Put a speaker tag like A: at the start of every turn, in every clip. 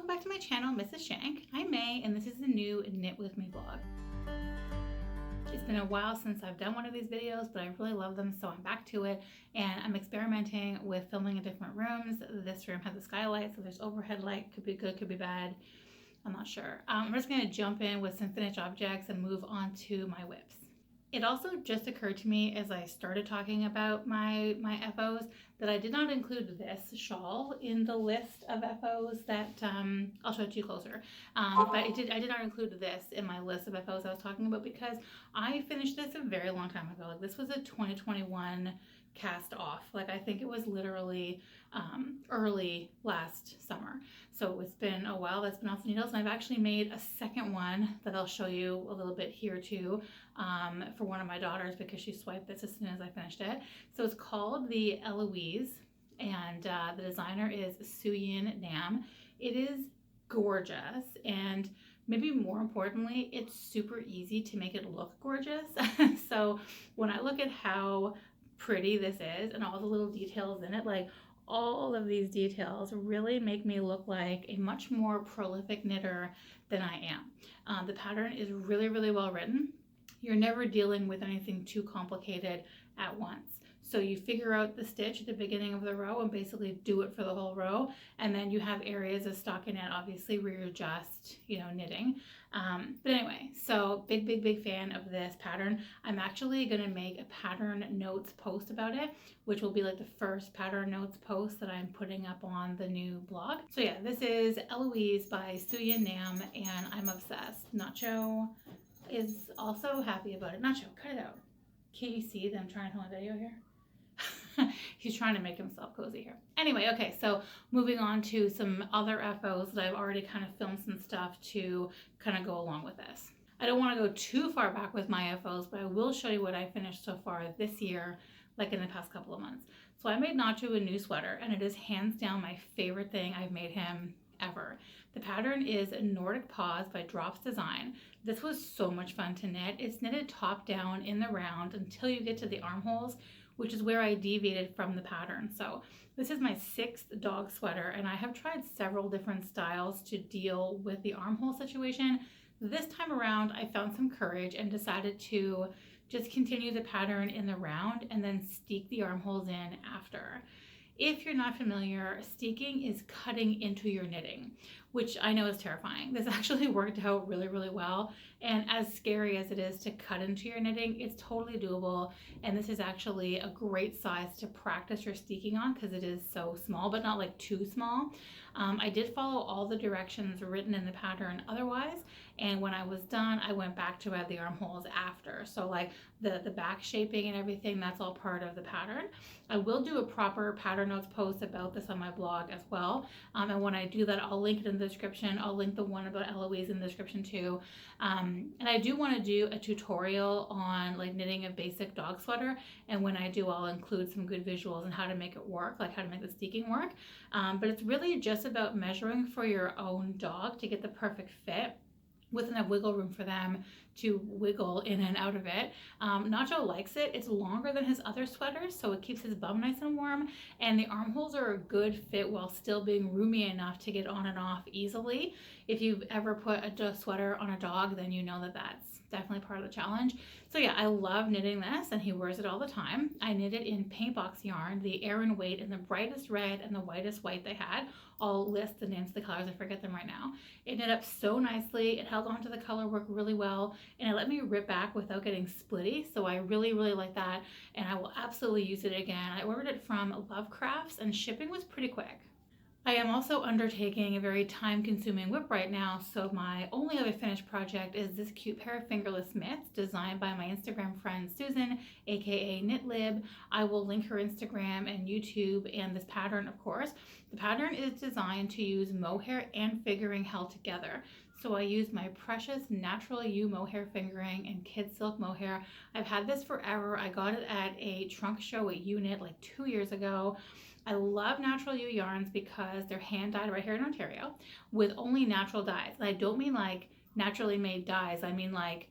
A: welcome back to my channel, Mrs. Shank. I'm May, and this is the new Knit With Me vlog. It's been a while since I've done one of these videos, but I really love them, so I'm back to it, and I'm experimenting with filming in different rooms. This room has a skylight, so there's overhead light, could be good, could be bad. I'm not sure. I'm just gonna jump in with some finished objects and move on to my whips. It also just occurred to me as I started talking about my FOs that I did not include this shawl in the list of FOs that I'll show it to you closer. But I did not include this in my list of FOs I was talking about because I finished this a very long time ago. Like, this was a 2021 cast off. Like, I think it was literally early last summer. So it's been a while that's been off the needles, and I've actually made a second one that I'll show you a little bit here too, for one of my daughters because she swiped this as soon as I finished it. So it's called the Eloise, and the designer is Suyin Nam. It is gorgeous, and maybe more importantly, it's super easy to make it look gorgeous. So when I look at how pretty this is and all the little details in it, like all of these details really make me look like a much more prolific knitter than I am. The pattern is really, really well written. You're never dealing with anything too complicated at once. So you figure out the stitch at the beginning of the row and basically do it for the whole row. And then you have areas of stockinette, obviously, where you're just, knitting. But anyway, so big fan of this pattern. I'm actually going to make a pattern notes post about it, which will be like the first pattern notes post that I'm putting up on the new blog. So yeah, this is Eloise by Suyin Nam, and I'm obsessed. Nacho is also happy about it. Nacho, cut it out. Can't you see that I'm trying to film a video here? He's trying to make himself cozy here. Anyway, okay, so moving on to some other FOs that I've already kind of filmed some stuff to kind of go along with this. I don't want to go too far back with my FOs, but I will show you what I finished so far this year, like in the past couple of months. So I made Nacho a new sweater, and it is hands down my favorite thing I've made him ever. The pattern is Nordic Paws by Drops Design. This was so much fun to knit. It's knitted top down in the round until you get to the armholes, which is where I deviated from the pattern. So this is my 6th dog sweater, and I have tried several different styles to deal with the armhole situation. This time around, I found some courage and decided to just continue the pattern in the round and then steek the armholes in after. If you're not familiar, steeking is cutting into your knitting, which I know is terrifying. This actually worked out really, really well. And as scary as it is to cut into your knitting, it's totally doable. And this is actually a great size to practice your steeking on because it is so small, but not like too small. I did follow all the directions written in the pattern otherwise. And when I was done, I went back to add the armholes after. So like the back shaping and everything, that's all part of the pattern. I will do a proper pattern notes post about this on my blog as well. And when I do that, I'll link it in the description. I'll link the one about Eloise in the description too. And I do want to do a tutorial on like knitting a basic dog sweater. And when I do, I'll include some good visuals on how to make it work, like how to make the steeking work. But it's really just about measuring for your own dog to get the perfect fit with enough wiggle room for them to wiggle in and out of it. Nacho likes it. It's longer than his other sweaters, so it keeps his bum nice and warm, and the armholes are a good fit while still being roomy enough to get on and off easily. If you've ever put a sweater on a dog, then you know that that's definitely part of the challenge. So yeah, I love knitting this, and he wears it all the time. I knit it in paint box yarn, the Aran weight in the brightest red and the whitest white they had. I'll list the names of the colors, I forget them right now. It knit up so nicely, it held onto the color work really well, and it let me rip back without getting splitty, so I really, really like that, and I will absolutely use it again. I ordered it from Love Crafts, and shipping was pretty quick. I am also undertaking a very time-consuming whip right now, so my only other finished project is this cute pair of fingerless mitts designed by my Instagram friend Susan, aka KnittLib. I will link her Instagram and YouTube and this pattern, of course. The pattern is designed to use mohair and fingering held together. So I use my precious Natural You mohair fingering and Kid Silk mohair. I've had this forever. I got it at a trunk show at Unit like 2 years ago. I love Natural You yarns because they're hand dyed right here in Ontario with only natural dyes. And I don't mean like naturally made dyes. I mean like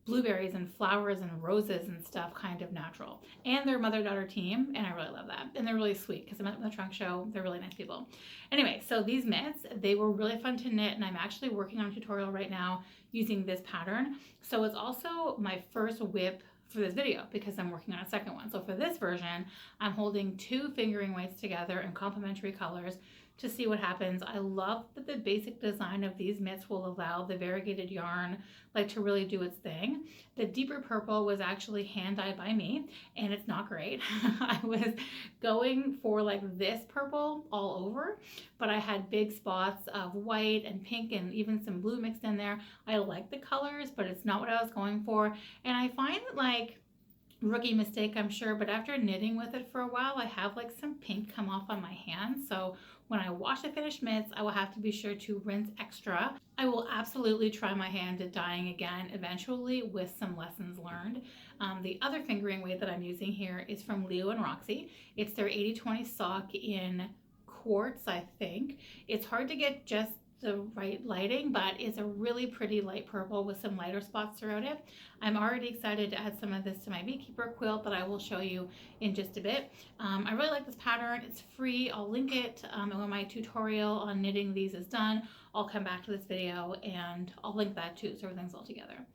A: blueberries and flowers and roses and stuff kind of natural. And they're mother-daughter team, and I really love that. And they're really sweet because I met them at the trunk show. They're really nice people. Anyway, so these mitts, they were really fun to knit, and I'm actually working on a tutorial right now using this pattern. So it's also my first whip for this video because I'm working on a second one. So for this version, I'm holding 2 fingering weights together in complementary colors to see what happens. I love that the basic design of these mitts will allow the variegated yarn to really do its thing. The deeper purple was actually hand dyed by me, and it's not great. I was going for this purple all over, but I had big spots of white and pink and even some blue mixed in there. I like the colors, but it's not what I was going for. And I find that rookie mistake, I'm sure, but after knitting with it for a while, I have some pink come off on my hands. So when I wash the finished mitts, I will have to be sure to rinse extra. I will absolutely try my hand at dyeing again eventually with some lessons learned. The other fingering weight that I'm using here is from Leo and Roxy. It's their 80/20 sock in quartz, I think. It's hard to get just the right lighting, but it's a really pretty light purple with some lighter spots throughout it. I'm already excited to add some of this to my Beekeeper quilt that I will show you in just a bit. I really like this pattern. It's free. I'll link it, and when my tutorial on knitting these is done, I'll come back to this video and I'll link that too so everything's all together.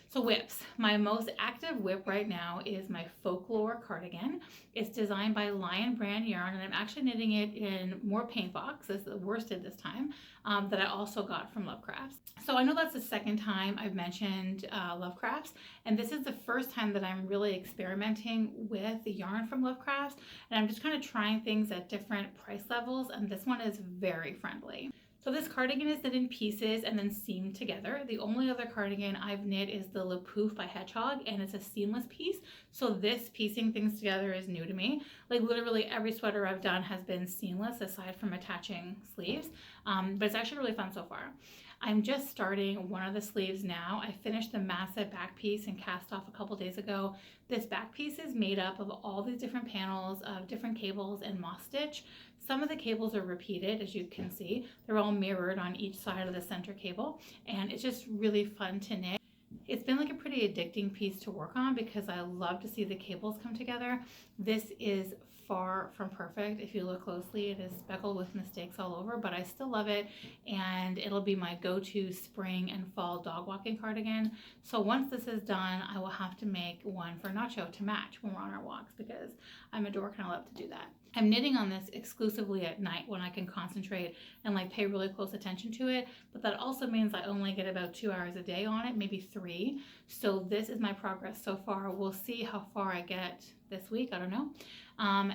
A: So whips, my most active whip right now is my Folklore Cardigan. It's designed by Lion Brand Yarn, and I'm actually knitting it in more paint box, this is the worsted this time, that I also got from Love Crafts. So I know that's the second time I've mentioned Love Crafts, and this is the first time that I'm really experimenting with the yarn from Love Crafts, and I'm just kind of trying things at different price levels, and this one is very friendly. So this cardigan is knit in pieces and then seamed together. The only other cardigan I've knit is the Le Pouf by Hedgehog, and it's a seamless piece. So this piecing things together is new to me. Literally every sweater I've done has been seamless aside from attaching sleeves, but it's actually really fun so far. I'm just starting one of the sleeves now. I finished the massive back piece and cast off a couple days ago. This back piece is made up of all these different panels of different cables and moss stitch. Some of the cables are repeated, as you can see. They're all mirrored on each side of the center cable, and it's just really fun to knit. It's been a pretty addicting piece to work on because I love to see the cables come together. This is far from perfect. If you look closely, it is speckled with mistakes all over, but I still love it, and it'll be my go-to spring and fall dog walking cardigan. So once this is done, I will have to make one for Nacho to match when we're on our walks because I'm a dork and I love to do that. I'm knitting on this exclusively at night when I can concentrate and pay really close attention to it, but that also means I only get about 2 hours a day on it, maybe 3. So this is my progress so far. We'll see how far I get this week, I don't know.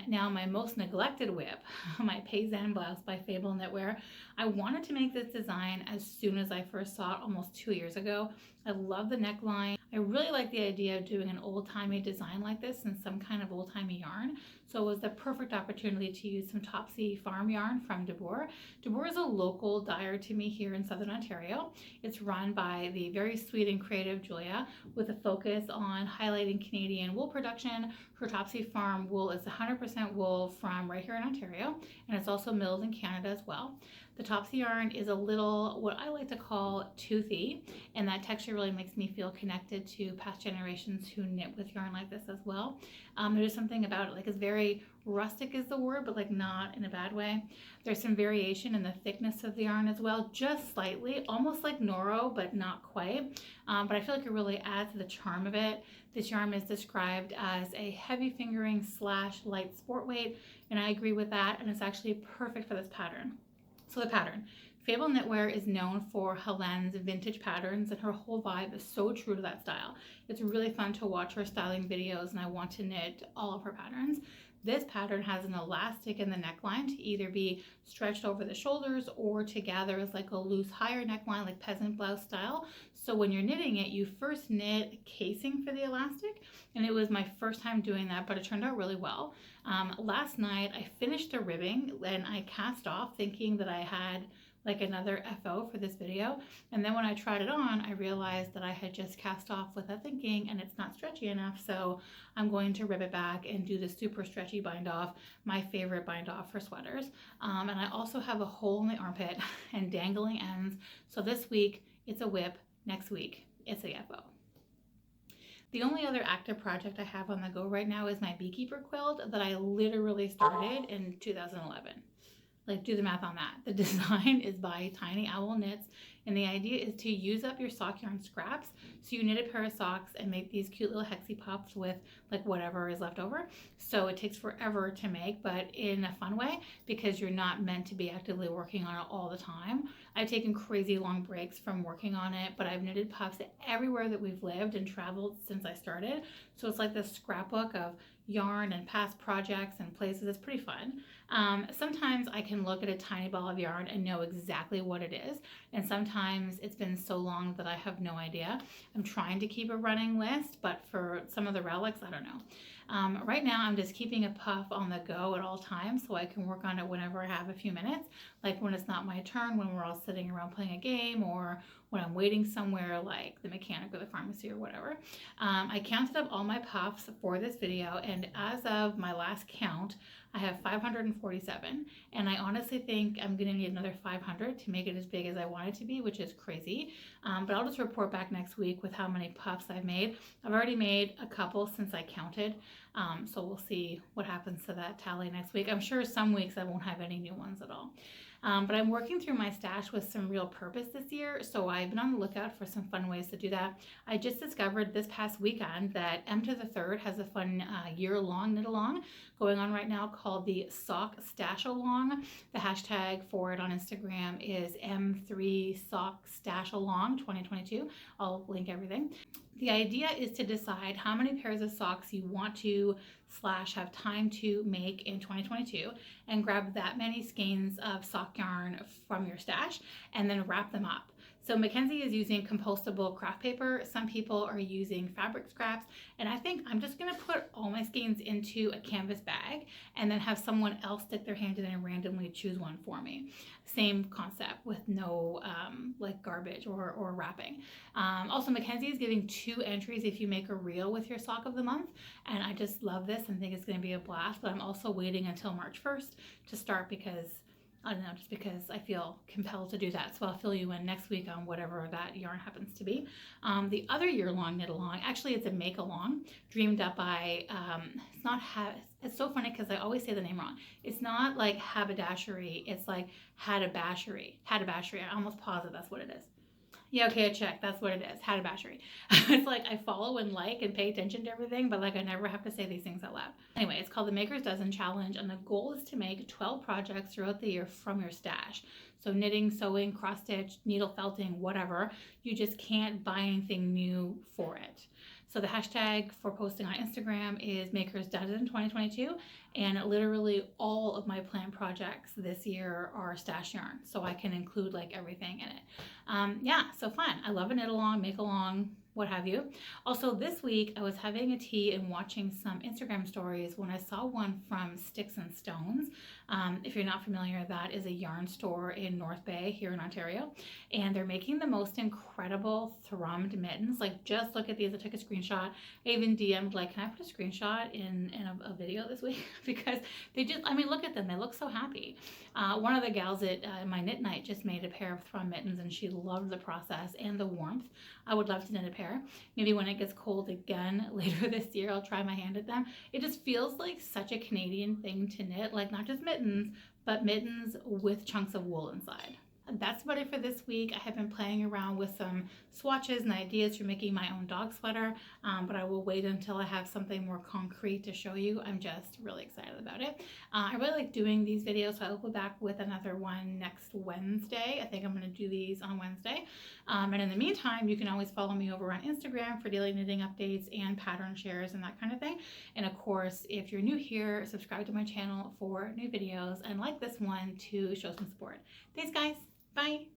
A: Now my most neglected whip, my Paisan blouse by Fable Knitwear. I wanted to make this design as soon as I first saw it almost 2 years ago. I love the neckline. I really like the idea of doing an old-timey design like this in some kind of old-timey yarn. So it was the perfect opportunity to use some Topsy farm yarn from DeBoer. DeBoer is a local dyer to me here in Southern Ontario. It's run by the very sweet and creative Julia with a focus on highlighting Canadian wool production. Her Topsy farm wool is 100% wool from right here in Ontario, and it's also milled in Canada as well. The Topsy yarn is a little, what I like to call toothy, and that texture really makes me feel connected to past generations who knit with yarn like this as well. There's something about it, it's very rustic is the word, but not in a bad way. There's some variation in the thickness of the yarn as well, just slightly, almost like Noro, but not quite. But I feel it really adds to the charm of it. This yarn is described as a heavy fingering / light sport weight, and I agree with that, and it's actually perfect for this pattern. So the pattern. Fable Knitwear is known for Helen's vintage patterns, and her whole vibe is so true to that style. It's really fun to watch her styling videos, and I want to knit all of her patterns. This pattern has an elastic in the neckline to either be stretched over the shoulders or to gather as a loose higher neckline, like peasant blouse style. So when you're knitting it, you first knit a casing for the elastic, and it was my first time doing that, but it turned out really well. Last night I finished the ribbing and I cast off thinking that I had another FO for this video, and then when I tried it on, I realized that I had just cast off without thinking, and it's not stretchy enough, so I'm going to rib it back and do the super stretchy bind off, my favorite bind off for sweaters. And I also have a hole in the armpit and dangling ends, so this week it's a whip, next week it's a FO. The only other active project I have on the go right now is my Beekeeper Quilt that I literally started in 2011. Like, do the math on that. The design is by Tiny Owl Knits, and the idea is to use up your sock yarn scraps. So you knit a pair of socks and make these cute little hexipuffs with like whatever is left over. So it takes forever to make, but in a fun way, because you're not meant to be actively working on it all the time. I've taken crazy long breaks from working on it, but I've knitted puffs everywhere that we've lived and traveled since I started. So it's like this scrapbook of yarn and past projects and places. It's pretty fun. Sometimes I can look at a tiny ball of yarn and know exactly what it is, and sometimes it's been so long that I have no idea. I'm trying to keep a running list, but for some of the relics, I don't know. Right now I'm just keeping a puff on the go at all times so I can work on it whenever I have a few minutes, like when it's not my turn, when we're all sitting around playing a game, or when I'm waiting somewhere like the mechanic or the pharmacy or whatever. I counted up all my puffs for this video, and as of my last count, I have 547, and I honestly think I'm gonna need another 500 to make it as big as I want it to be, which is crazy. But I'll just report back next week with how many puffs I've made. I've already made a couple since I counted, so we'll see what happens to that tally next week. I'm sure some weeks I won't have any new ones at all. But I'm working through my stash with some real purpose this year, so I've been on the lookout for some fun ways to do that. I just discovered this past weekend that M to the Third has a fun year-long knit-along going on right now called the Sock Stash Along. The hashtag for it on Instagram is M3 Sock Stash Along 2022. I'll link everything. The idea is to decide how many pairs of socks you want to / have time to make in 2022, and grab that many skeins of sock yarn from your stash and then wrap them up. So Mackenzie is using compostable craft paper. Some people are using fabric scraps, and I think I'm just gonna put all my skeins into a canvas bag and then have someone else stick their hand in and randomly choose one for me. Same concept with no like garbage or wrapping. Also, Mackenzie is giving 2 entries if you make a reel with your sock of the month, and I just love this and think it's gonna be a blast, but I'm also waiting until March 1st to start because I don't know, just because I feel compelled to do that. So I'll fill you in next week on whatever that yarn happens to be. The other year-long knit-along, actually it's a make-along dreamed up by, it's so funny because I always say the name wrong. It's not like Haberdashery, it's like Hadabashery. Hadabashery, I'm almost positive that's what it is. Yeah, okay, I checked. That's what it is. Hadabashery. It's like I follow and like and pay attention to everything, but like I never have to say these things out loud. Anyway, it's called the Maker's Dozen Challenge, and the goal is to make 12 projects throughout the year from your stash. So knitting, sewing, cross stitch, needle felting, whatever. You just can't buy anything new for it. So the hashtag for posting on Instagram is Maker's Dozen 2022, and literally all of my planned projects this year are stash yarn, so I can include like everything in it. Yeah, so fun. I love a knit along, make along, what have you. Also this week I was having a tea and watching some Instagram stories when I saw one from Sticks and Stones. If you're not familiar, that is a yarn store in North Bay here in Ontario, and they're making the most incredible thrummed mittens. Like, just look at these. I took a screenshot. I even DM'd like, can I put a screenshot in a video this week? Because they just, I mean, look at them. They look so happy. One of the gals at my knit night just made a pair of thrum mittens, and she loved the process and the warmth. I would love to knit a pair. Maybe when it gets cold again later this year, I'll try my hand at them. It just feels like such a Canadian thing to knit, like not just mittens, but mittens with chunks of wool inside. That's about it for this week. I have been playing around with some swatches and ideas for making my own dog sweater, but I will wait until I have something more concrete to show you. I'm just really excited about it. I really like doing these videos, so I will be back with another one next Wednesday. I think I'm going to do these on Wednesday. And in the meantime, you can always follow me over on Instagram for daily knitting updates and pattern shares and that kind of thing. And of course, if you're new here, subscribe to my channel for new videos and like this one to show some support. Thanks, guys. Bye.